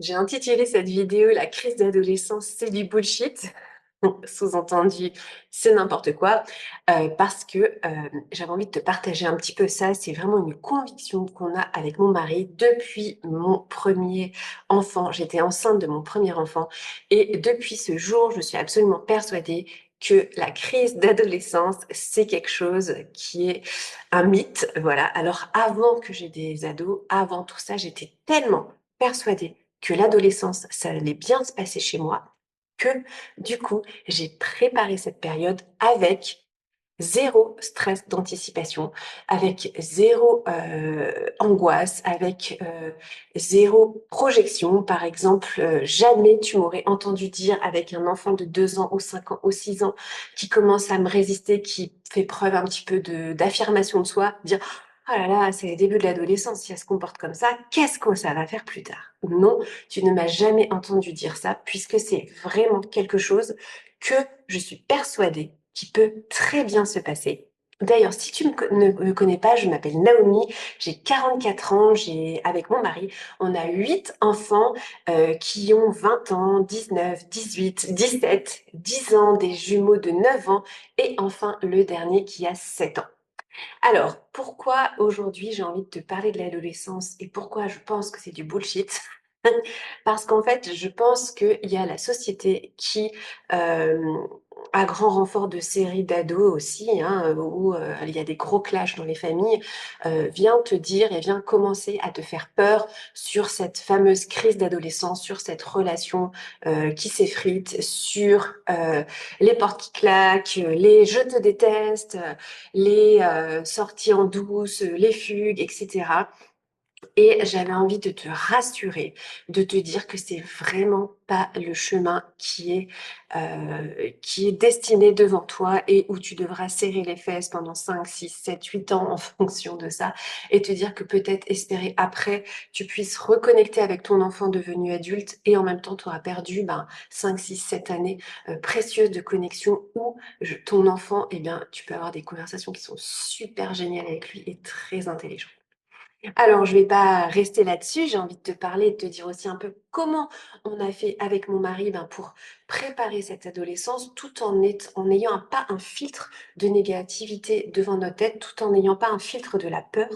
J'ai intitulé cette vidéo «La crise d'adolescence, c'est du bullshit». Sous-entendu, c'est n'importe quoi, parce que, j'avais envie de te partager un petit peu ça. C'est vraiment une conviction qu'on a avec mon mari depuis mon premier enfant. J'étais enceinte de mon premier enfant et depuis ce jour, je suis absolument persuadée que la crise d'adolescence, c'est quelque chose qui est un mythe, voilà. Alors avant que j'ai des ados, avant tout ça, j'étais tellement persuadée que l'adolescence, ça allait bien se passer chez moi, que du coup, j'ai préparé cette période avec zéro stress d'anticipation, avec zéro angoisse, avec zéro projection. Par exemple, jamais tu m'aurais entendu dire avec un enfant de 2 ans ou 5 ans ou 6 ans qui commence à me résister, qui fait preuve un petit peu d'affirmation de soi, dire oh là là, c'est les débuts de l'adolescence, si elle se comporte comme ça, qu'est-ce que ça va faire plus tard? Non, tu ne m'as jamais entendu dire ça, puisque c'est vraiment quelque chose que je suis persuadée qui peut très bien se passer. D'ailleurs, si tu ne me connais pas, je m'appelle Naomi, j'ai 44 ans, avec mon mari, on a 8 enfants qui ont 20 ans, 19, 18, 17, 10 ans, des jumeaux de 9 ans et enfin le dernier qui a 7 ans. Alors, pourquoi aujourd'hui j'ai envie de te parler de l'adolescence et pourquoi je pense que c'est du bullshit? Parce qu'en fait, je pense qu'il y a la société qui, à grand renfort de séries d'ados aussi, hein, où il y a des gros clashs dans les familles, vient te dire et vient commencer à te faire peur sur cette fameuse crise d'adolescence, sur cette relation qui s'effrite, sur les portes qui claquent, les je te déteste, les sorties en douce, les fugues, etc. Et j'avais envie de te rassurer, de te dire que c'est vraiment pas le chemin qui est destiné devant toi et où tu devras serrer les fesses pendant 5, 6, 7, 8 ans en fonction de ça et te dire que peut-être espérer après tu puisses reconnecter avec ton enfant devenu adulte et en même temps tu auras perdu 5, 6, 7 années précieuses de connexion où ton enfant, eh bien, tu peux avoir des conversations qui sont super géniales avec lui et très intelligentes. Alors, je vais pas rester là-dessus. J'ai envie de te parler et de te dire aussi un peu comment on a fait avec mon mari pour préparer cette adolescence tout en n'ayant pas un filtre de négativité devant notre tête, tout en n'ayant pas un filtre de la peur.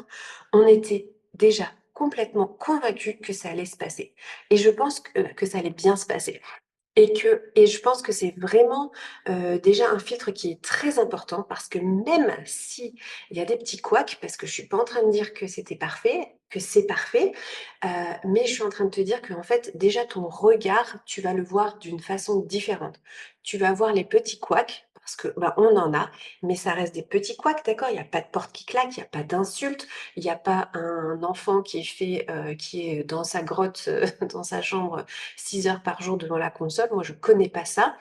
On était déjà complètement convaincus que ça allait se passer. Et je pense que ça allait bien se passer. Et je pense que c'est vraiment, déjà un filtre qui est très important parce que même si il y a des petits couacs, parce que je suis pas en train de dire que c'était parfait, que c'est parfait, heu, mais je suis en train de te dire qu'en fait, déjà ton regard, tu vas le voir d'une façon différente. Tu vas voir les petits couacs parce que, on en a, mais ça reste des petits couacs, d'accord? Il y a pas de porte qui claque, il y a pas d'insultes, il y a pas un enfant qui est dans sa grotte, dans sa chambre, 6 heures par jour devant la console. Moi, je connais pas ça.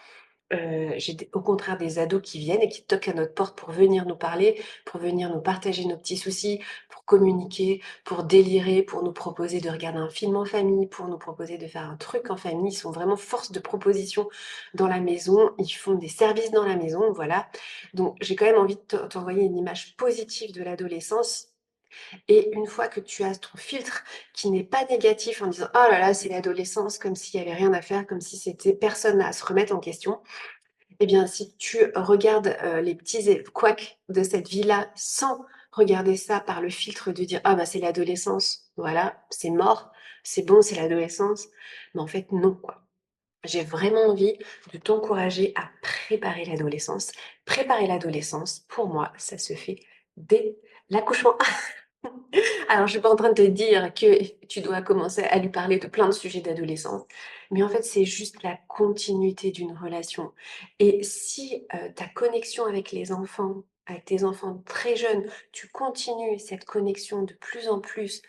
J'ai au contraire des ados qui viennent et qui toquent à notre porte pour venir nous parler, pour venir nous partager nos petits soucis, pour communiquer, pour délirer, pour nous proposer de regarder un film en famille, pour nous proposer de faire un truc en famille. Ils sont vraiment force de proposition dans la maison. Ils font des services dans la maison, voilà. Donc j'ai quand même envie de t'envoyer une image positive de l'adolescence et une fois que tu as ton filtre qui n'est pas négatif en disant: «Oh là là, c'est l'adolescence», comme s'il y avait rien à faire, comme si c'était personne à se remettre en question. Eh bien, si tu regardes, les petits couacs de cette vie-là sans regarder ça par le filtre de dire: «Ah c'est l'adolescence, voilà, c'est mort, c'est bon, c'est l'adolescence». Mais en fait, non, quoi. J'ai vraiment envie de t'encourager à préparer l'adolescence. Préparer l'adolescence, pour moi, ça se fait dès l'accouchement. Alors, je suis pas en train de te dire que tu dois commencer à lui parler de plein de sujets d'adolescence, mais en fait, c'est juste la continuité d'une relation. Et si ta connexion avec les enfants, avec tes enfants très jeunes, tu continues cette connexion de plus en plus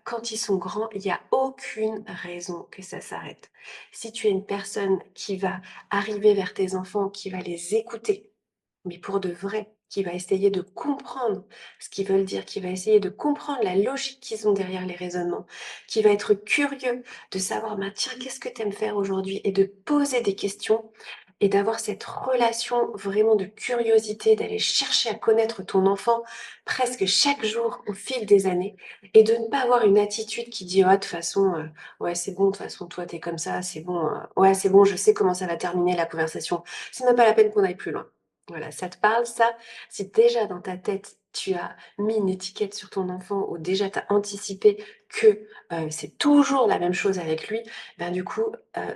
quand ils sont grands, il n'y a aucune raison que ça s'arrête. Si tu es une personne qui va arriver vers tes enfants, qui va les écouter, mais pour de vrai, qui va essayer de comprendre ce qu'ils veulent dire, qui va essayer de comprendre la logique qu'ils ont derrière les raisonnements, qui va être curieux de savoir, tiens, qu'est-ce que tu aimes faire aujourd'hui et de poser des questions, et d'avoir cette relation vraiment de curiosité, d'aller chercher à connaître ton enfant presque chaque jour au fil des années et de ne pas avoir une attitude qui dit: «Ah, de toute façon, ouais, c'est bon, de toute façon, toi, t'es comme ça, c'est bon, ouais, c'est bon, je sais comment ça va terminer la conversation. C'est même pas la peine qu'on aille plus loin». Voilà, ça te parle ça? Si déjà dans ta tête, tu as mis une étiquette sur ton enfant ou déjà tu as anticipé que, c'est toujours la même chose avec lui, ben, du coup,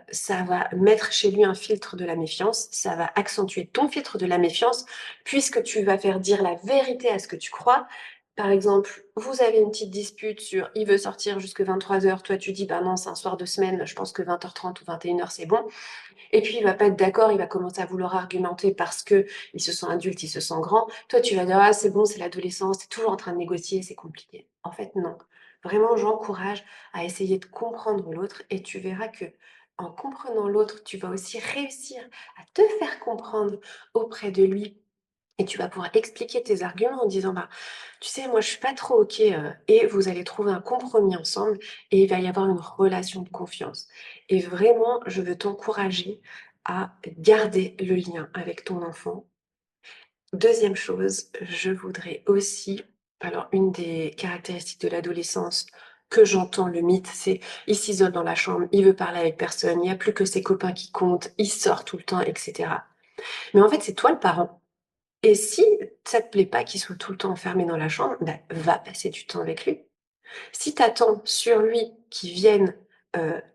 ça va mettre chez lui un filtre de la méfiance, ça va accentuer ton filtre de la méfiance puisque tu vas faire dire la vérité à ce que tu crois. Par exemple, vous avez une petite dispute sur il veut sortir jusque 23 heures, toi tu dis: «Bah non, c'est un soir de semaine, je pense que 20h30 ou 21h c'est bon». Et puis il va pas être d'accord, il va commencer à vouloir argumenter parce qu'il se sent adulte, il se sent grand. Toi, tu vas dire: «Ah c'est bon, c'est l'adolescence, tu es toujours en train de négocier, c'est compliqué». En fait, non. Vraiment, j'encourage à essayer de comprendre l'autre et tu verras que en comprenant l'autre, tu vas aussi réussir à te faire comprendre auprès de lui et tu vas pouvoir expliquer tes arguments en disant: «Bah, tu sais, moi, je suis pas trop OK», et vous allez trouver un compromis ensemble et il va y avoir une relation de confiance et vraiment, je veux t'encourager à garder le lien avec ton enfant. Deuxième chose, je voudrais aussi alors une des caractéristiques de l'adolescence que j'entends le mythe, c'est: il s'isole dans la chambre, il veut parler avec personne, il y a plus que ses copains qui comptent, il sort tout le temps et cetera. Mais en fait, c'est toi le parent et si ça te plaît pas qu'il soit tout le temps enfermé dans la chambre, bah, va passer du temps avec lui. Si tu attends sur lui qu'il vienne,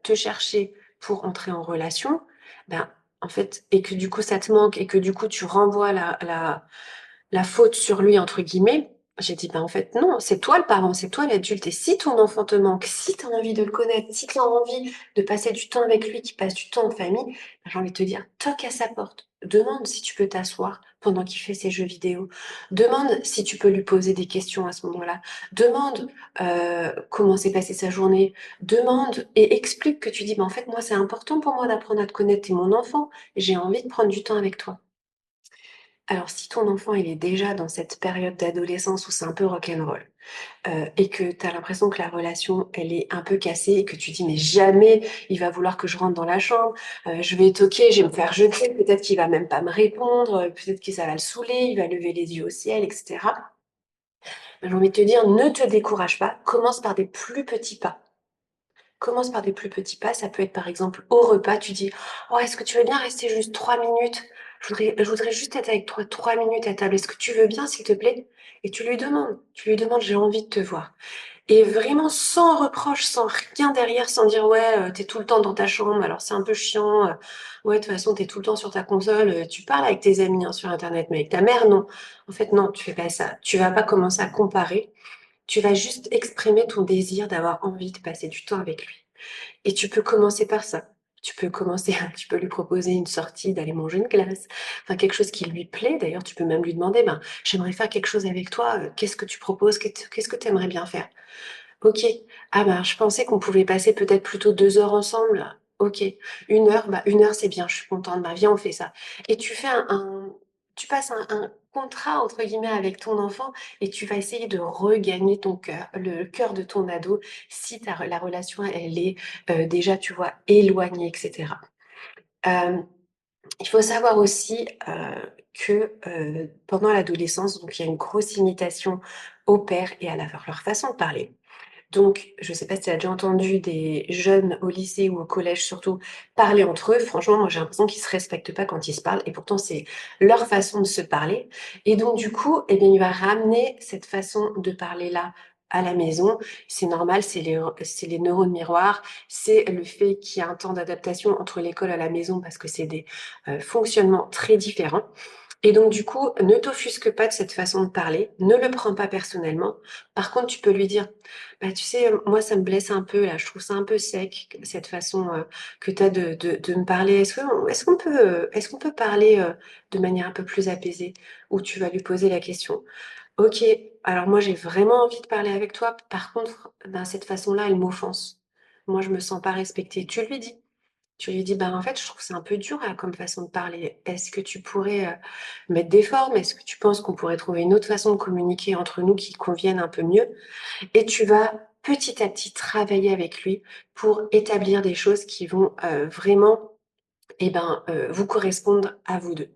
te chercher pour entrer en relation, ben, en fait et que du coup ça te manque et que du coup tu renvoies la «faute sur lui» entre guillemets, j'ai dit: «Bah, en fait non, c'est toi le parent, c'est toi l'adulte et si ton enfant te manque, si tu as envie de le connaître, si tu as envie de passer du temps avec lui, qu'il passe du temps en famille, bah, j'ai envie de te dire, toque à sa porte. Demande si tu peux t'asseoir pendant qu'il fait ses jeux vidéo. Demande si tu peux lui poser des questions à ce moment-là. Demande, comment s'est passée sa journée. Demande et explique que tu dis: «Bah, en fait, moi, c'est important pour moi d'apprendre à te connaître, tu es mon enfant, j'ai envie de prendre du temps avec toi». Alors si ton enfant, il est déjà dans cette période d'adolescence où c'est un peu rock'n'roll, et que tu as l'impression que la relation, elle est un peu cassée et que tu dis: «Mais jamais il va vouloir que je rentre dans la chambre, je vais toquer, je vais me faire jeter, peut-être qu'il va même pas me répondre, peut-être que ça va le saouler, il va lever les yeux au ciel et cetera». Bah, j'ai envie de te dire: ne te décourage pas, commence par des plus petits pas. Commence par des plus petits pas, ça peut être par exemple au repas, tu dis: «Oh est-ce que tu veux bien rester juste 3 minutes? Je voudrais juste être avec toi 3 minutes à table, est-ce que tu veux bien s'il te plaît?» Et tu lui demandes: «J'ai envie de te voir». Et vraiment sans reproche, sans rien derrière, sans dire: «Ouais, tu tout le temps dans ta chambre, alors c'est un peu chiant, ouais, de toute façon, tu es tout le temps sur ta console, tu parles avec tes amis, hein, sur internet, mais avec ta mère, non». En fait, non, tu fais pas ça. Tu vas pas commencer à comparer, tu vas juste exprimer ton désir d'avoir envie de passer du temps avec lui. Et tu peux commencer par ça. Tu peux commencer tu peux lui proposer une sortie, d'aller manger une glace, enfin quelque chose qui lui plaît. D'ailleurs, tu peux même lui demander: «Ben, j'aimerais faire quelque chose avec toi, qu'est-ce que tu proposes? Qu'est-ce que tu aimerais bien faire?» OK. Ah bah, je pensais qu'on pouvait passer peut-être plutôt 2 heures ensemble. OK. 1 heure, bah, 1 heure, c'est bien, je suis contente. Bah, viens, on fait ça. Et tu fais tu passes un «contrat» entre guillemets avec ton enfant et tu vas essayer de regagner ton cœur, le cœur de ton ado si ta la relation elle est, déjà, tu vois, éloignée et cetera. Hem, il faut savoir aussi, que, pendant l'adolescence, donc il y a une grosse imitation au père et à leur façon de parler. Donc, je sais pas si tu as déjà entendu des jeunes au lycée ou au collège surtout parler entre eux. Franchement, moi j'ai l'impression qu'ils se respectent pas quand ils se parlent et pourtant c'est leur façon de se parler et donc du coup, eh bien, il va ramener cette façon de parler-là à la maison. C'est normal, c'est les neurones miroirs, c'est le fait qu'il y a un temps d'adaptation entre l'école et la maison parce que c'est des, fonctionnements très différents et donc du coup, ne t'offusque pas de cette façon de parler, ne le prends pas personnellement. Par contre, tu peux lui dire: «Bah, tu sais, moi ça me blesse un peu là, je trouve ça un peu sec, cette façon, que tu as de me parler. Est-ce qu'on peut parler, de manière un peu plus apaisée?» Ou tu vas lui poser la question: «OK, alors moi j'ai vraiment envie de parler avec toi, par contre, ben, cette façon-là, elle m'offense. Moi je me sens pas respectée». Tu lui dis. Tu lui dis: «Ben, en fait, je trouve que c'est un peu dur là comme façon de parler. Est-ce que tu pourrais, mettre des formes? Est-ce que tu penses qu'on pourrait trouver une autre façon de communiquer entre nous qui convienne un peu mieux?» Et tu vas petit à petit travailler avec lui pour établir des choses qui vont, vraiment vous correspondent à vous 2.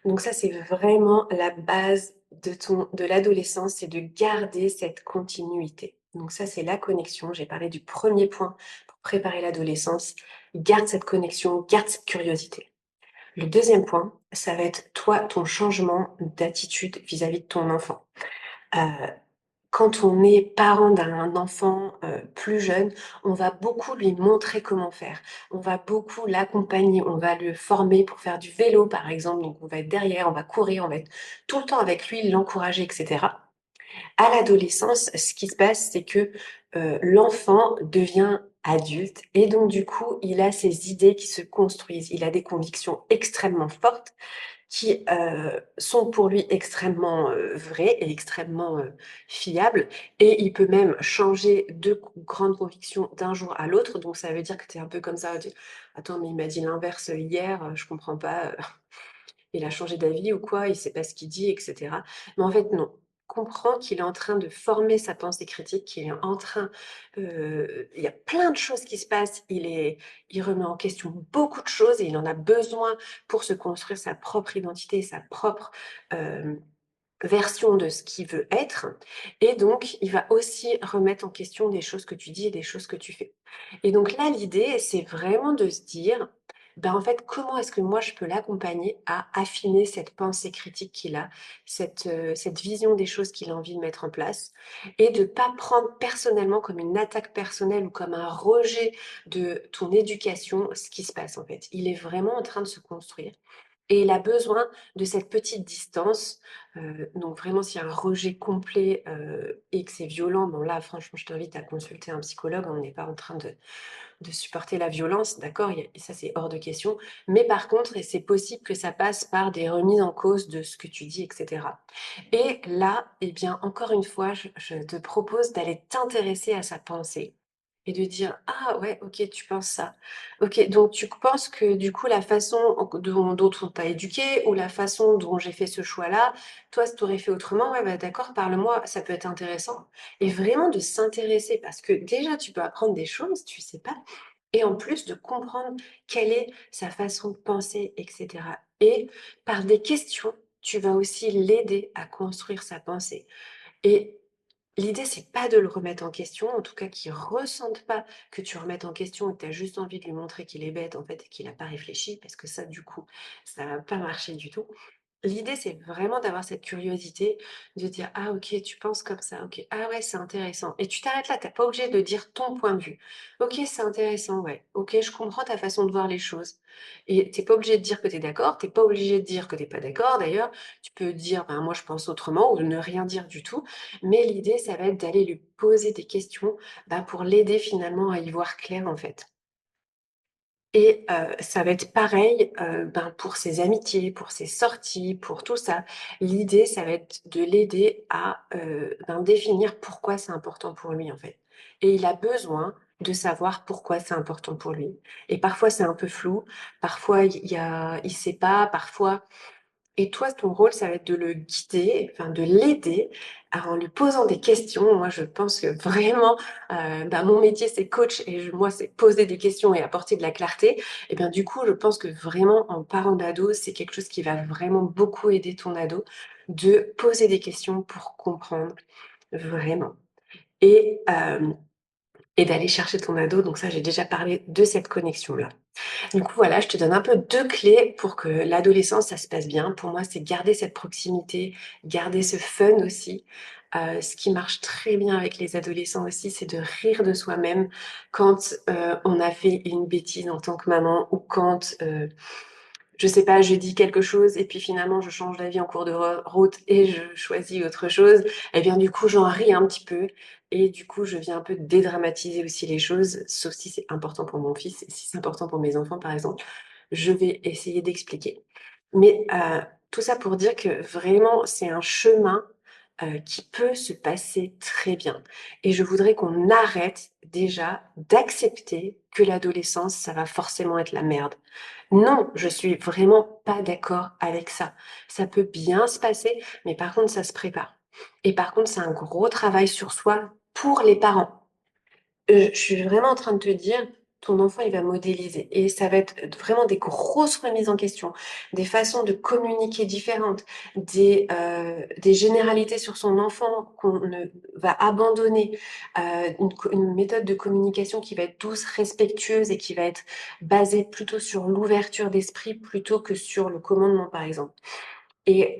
Donc ça, c'est vraiment la base de l'adolescence, c'est de garder cette continuité. Donc ça, c'est la connexion. J'ai parlé du premier point pour préparer l'adolescence. Garde cette connexion, garde cette curiosité. Le deuxième point, ça va être toi, ton changement d'attitude vis-à-vis de ton enfant. Heu, Quand on est parent d'un enfant, plus jeune, on va beaucoup lui montrer comment faire. On va beaucoup l'accompagner, on va le former pour faire du vélo, par exemple, donc on va être derrière, on va courir, on va être tout le temps avec lui, l'encourager et cetera. À l'adolescence, ce qui se passe, c'est que, l'enfant devient adulte et donc du coup, il a ses idées qui se construisent. Il a des convictions extrêmement fortes qui, sont pour lui extrêmement, vraies et extrêmement, fiables et il peut même changer de grandes convictions d'un jour à l'autre. Donc ça veut dire que tu es un peu comme ça, tu: «Attends, mais il m'a dit l'inverse, hier, je comprends pas, il a changé d'avis ou quoi? Il sait pas ce qu'il dit?» et cetera. Mais en fait, non. Comprends qu'il est en train de former sa pensée critique, qu'il est en train, il y a plein de choses qui se passent. Il remet en question beaucoup de choses et il en a besoin pour se construire sa propre identité, sa propre, hem, version de ce qu'il veut être et donc il va aussi remettre en question des choses que tu dis et des choses que tu fais. Et donc là, l'idée, c'est vraiment de se dire: «Ben, en fait, comment est-ce que moi je peux l'accompagner à affiner cette pensée critique qu'il a, cette vision des choses qu'il a envie de mettre en place?» et de pas prendre personnellement comme une attaque personnelle ou comme un rejet de ton éducation ce qui se passe, en fait. Il est vraiment en train de se construire et il a besoin de cette petite distance, donc vraiment s'il y a un rejet complet, et que c'est violent, bon là franchement je t'invite à consulter un psychologue. On n'est pas en train de supporter la violence, d'accord? Il y a ça c'est hors de question. Mais par contre et c'est possible que ça passe par des remises en cause de ce que tu dis et cetera. Et là, eh bien encore une fois, je te propose d'aller t'intéresser à sa pensée et de dire: «Ah ouais, OK, tu penses ça. OK, donc tu penses que du coup la façon dont on t'a éduqué ou la façon dont j'ai fait ce choix-là, toi tu aurais fait autrement? Ouais, bah d'accord, parle-moi, ça peut être intéressant». Et vraiment de s'intéresser parce que déjà tu peux apprendre des choses, tu sais pas et en plus de comprendre quelle est sa façon de penser et cetera. Et par des questions, tu vas aussi l'aider à construire sa pensée. Et l'idée, c'est pas de le remettre en question, en tout cas qu'il ressente pas que tu remettes en question et que tu as juste envie de lui montrer qu'il est bête en fait et qu'il a pas réfléchi parce que ça du coup, ça va pas marcher du tout. L'idée, c'est vraiment d'avoir cette curiosité, de dire: «Ah OK, tu penses comme ça, OK. Ah ouais, c'est intéressant» et tu t'arrêtes là, tu pas obligé de dire ton point de vue. «OK, c'est intéressant, ouais. OK, je comprends ta façon de voir les choses» et t'es pas obligé de dire que tu es d'accord, tu pas obligé de dire que tu pas d'accord d'ailleurs. Tu peux dire: «Ben, moi, je pense autrement» ou ne rien dire du tout. Mais l'idée, ça va être d'aller lui poser des questions, bah, pour l'aider finalement à y voir clair, en fait. Et ça va être pareil, pour ses amitiés, pour ses sorties, pour tout ça. L'idée, ça va être de l'aider à, définir pourquoi c'est important pour lui, en fait. Et il a besoin de savoir pourquoi c'est important pour lui. Et parfois, c'est un peu flou, parfois il sait pas, parfois et toi, ton rôle, ça va être de le guider, enfin de l'aider en lui posant des questions. Moi, je pense que vraiment, mon métier, c'est coach et moi, c'est poser des questions et apporter de la clarté. Et bien, du coup, je pense que vraiment, en parent d'ado, c'est quelque chose qui va vraiment beaucoup aider ton ado de poser des questions pour comprendre vraiment. Et, et d'aller chercher ton ado. Donc ça, j'ai déjà parlé de cette connexion-là. Du coup, voilà, je te donne un peu 2 clés pour que l'adolescence, ça se passe bien. Pour moi, c'est garder cette proximité, garder ce fun aussi. Ce qui marche très bien avec les adolescents aussi, c'est de rire de soi-même quand, on a fait une bêtise en tant que maman ou quand, je sais pas, je dis quelque chose et puis finalement je change d'avis en cours de route et je choisis autre chose. Et bien du coup, j'en ris un petit peu et du coup, je viens un peu dédramatiser aussi les choses, sauf si c'est important pour mon fils et si c'est important pour mes enfants, par exemple, je vais essayer d'expliquer. Mais, tout ça pour dire que vraiment c'est un chemin, qui peut se passer très bien et je voudrais qu'on arrête déjà d'accepter que l'adolescence, ça va forcément être la merde. Non, je suis vraiment pas d'accord avec ça. Ça peut bien se passer, mais par contre, ça se prépare. Et par contre, c'est un gros travail sur soi pour les parents. Je suis vraiment en train de te dire ton enfant, il va modéliser et ça va être vraiment des grosses remises en question, des façons de communiquer différentes, des généralités sur son enfant qu'on ne va abandonner, une méthode de communication qui va être douce, respectueuse et qui va être basée plutôt sur l'ouverture d'esprit plutôt que sur le commandement, par exemple. Et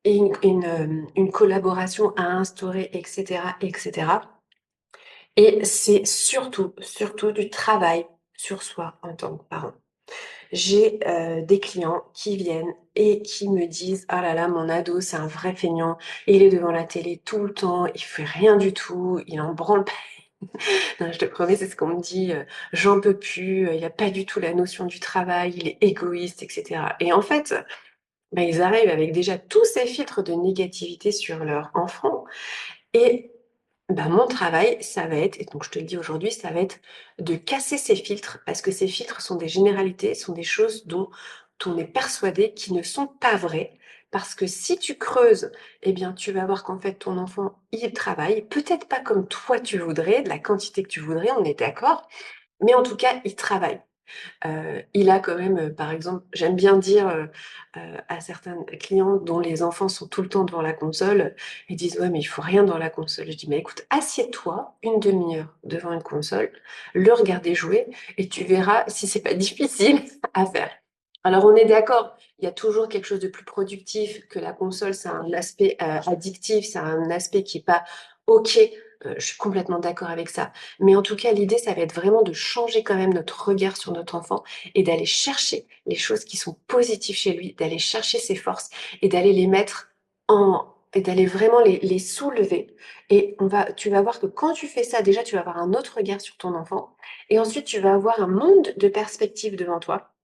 une collaboration à instaurer et cetera et cetera. Et c'est surtout, surtout du travail sur soi en tant que parent. J'ai, des clients qui viennent et qui me disent: «Ah là là, mon ado, c'est un vrai feignant. Il est devant la télé tout le temps, il fait rien du tout, il en branle pas». Non, je te promets, c'est ce qu'on me dit, «J'en peux plus, il y a pas du tout la notion du travail, il est égoïste» et cetera et en fait, bah, ils arrivent avec déjà tous ces filtres de négativité sur leur enfant et bah, mon travail, ça va être et donc je te le dis aujourd'hui, ça va être de casser ces filtres parce que ces filtres sont des généralités, sont des choses dont on est persuadé qui ne sont pas vraies. Parce que si tu creuses, eh bien, tu vas voir qu'en fait, ton enfant, il travaille, peut-être pas comme toi tu voudrais, de la quantité que tu voudrais, on est d'accord, mais en tout cas, il travaille. Il a quand même, par exemple, j'aime bien dire, à certains clients dont les enfants sont tout le temps devant la console, ils disent: «Ouais, mais il faut rien dans la console». Je dis: «Mais écoute, assieds-toi une demi-heure devant une console, le regarder jouer et tu verras si c'est pas difficile à faire». Alors on est d'accord, il y a toujours quelque chose de plus productif que la console, ça a un aspect, addictif, ça a un aspect qui est pas OK, je suis complètement d'accord avec ça. Mais en tout cas, l'idée, ça va être vraiment de changer quand même notre regard sur notre enfant et d'aller chercher les choses qui sont positives chez lui, d'aller chercher ses forces et d'aller les mettre en et d'aller vraiment les soulever et tu vas voir que quand tu fais ça, déjà, tu vas avoir un autre regard sur ton enfant et ensuite tu vas avoir un monde de perspectives devant toi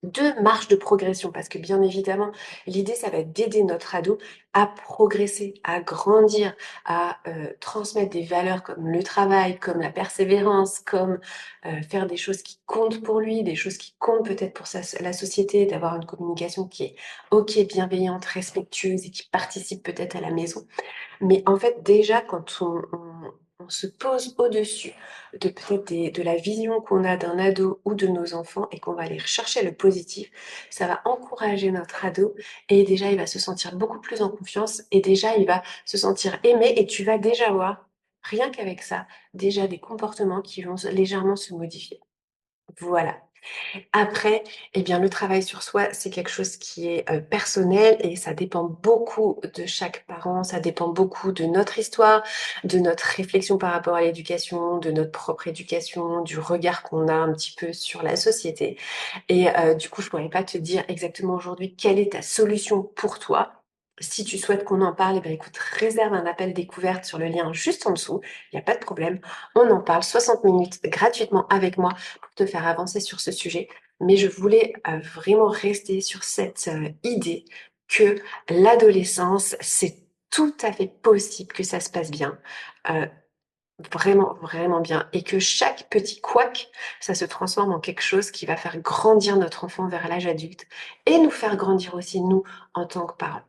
de marge de progression parce que bien évidemment, l'idée, ça va être d'aider notre ado à progresser, à grandir, à, transmettre des valeurs comme le travail, comme la persévérance, comme, faire des choses qui comptent pour lui, des choses qui comptent peut-être pour la société, d'avoir une communication qui est OK, bienveillante, respectueuse et qui participe peut-être à la maison. Mais en fait, déjà, quand on se pose au-dessus de peut-être de la vision qu'on a d'un ado ou de nos enfants et qu'on va aller rechercher le positif, ça va encourager notre ado et déjà, il va se sentir beaucoup plus en confiance et déjà, il va se sentir aimé et tu vas déjà voir, rien qu'avec ça, déjà des comportements qui vont légèrement se modifier. Voilà. Après, eh bien, le travail sur soi, c'est quelque chose qui est, personnel et ça dépend beaucoup de chaque parent, ça dépend beaucoup de notre histoire, de notre réflexion par rapport à l'éducation, de notre propre éducation, du regard qu'on a un petit peu sur la société et du coup, je pourrais pas te dire exactement aujourd'hui quelle est ta solution pour toi. Si tu souhaites qu'on en parle, eh bien, écoute, réserve un appel découverte sur le lien juste en dessous, il y a pas de problème. On en parle 60 minutes gratuitement avec moi pour te faire avancer sur ce sujet. Mais je voulais, vraiment rester sur cette, idée que l'adolescence, c'est tout à fait possible que ça se passe bien, heu, vraiment, vraiment bien et que chaque petit couac, ça se transforme en quelque chose qui va faire grandir notre enfant vers l'âge adulte et nous faire grandir aussi nous, en tant que parents.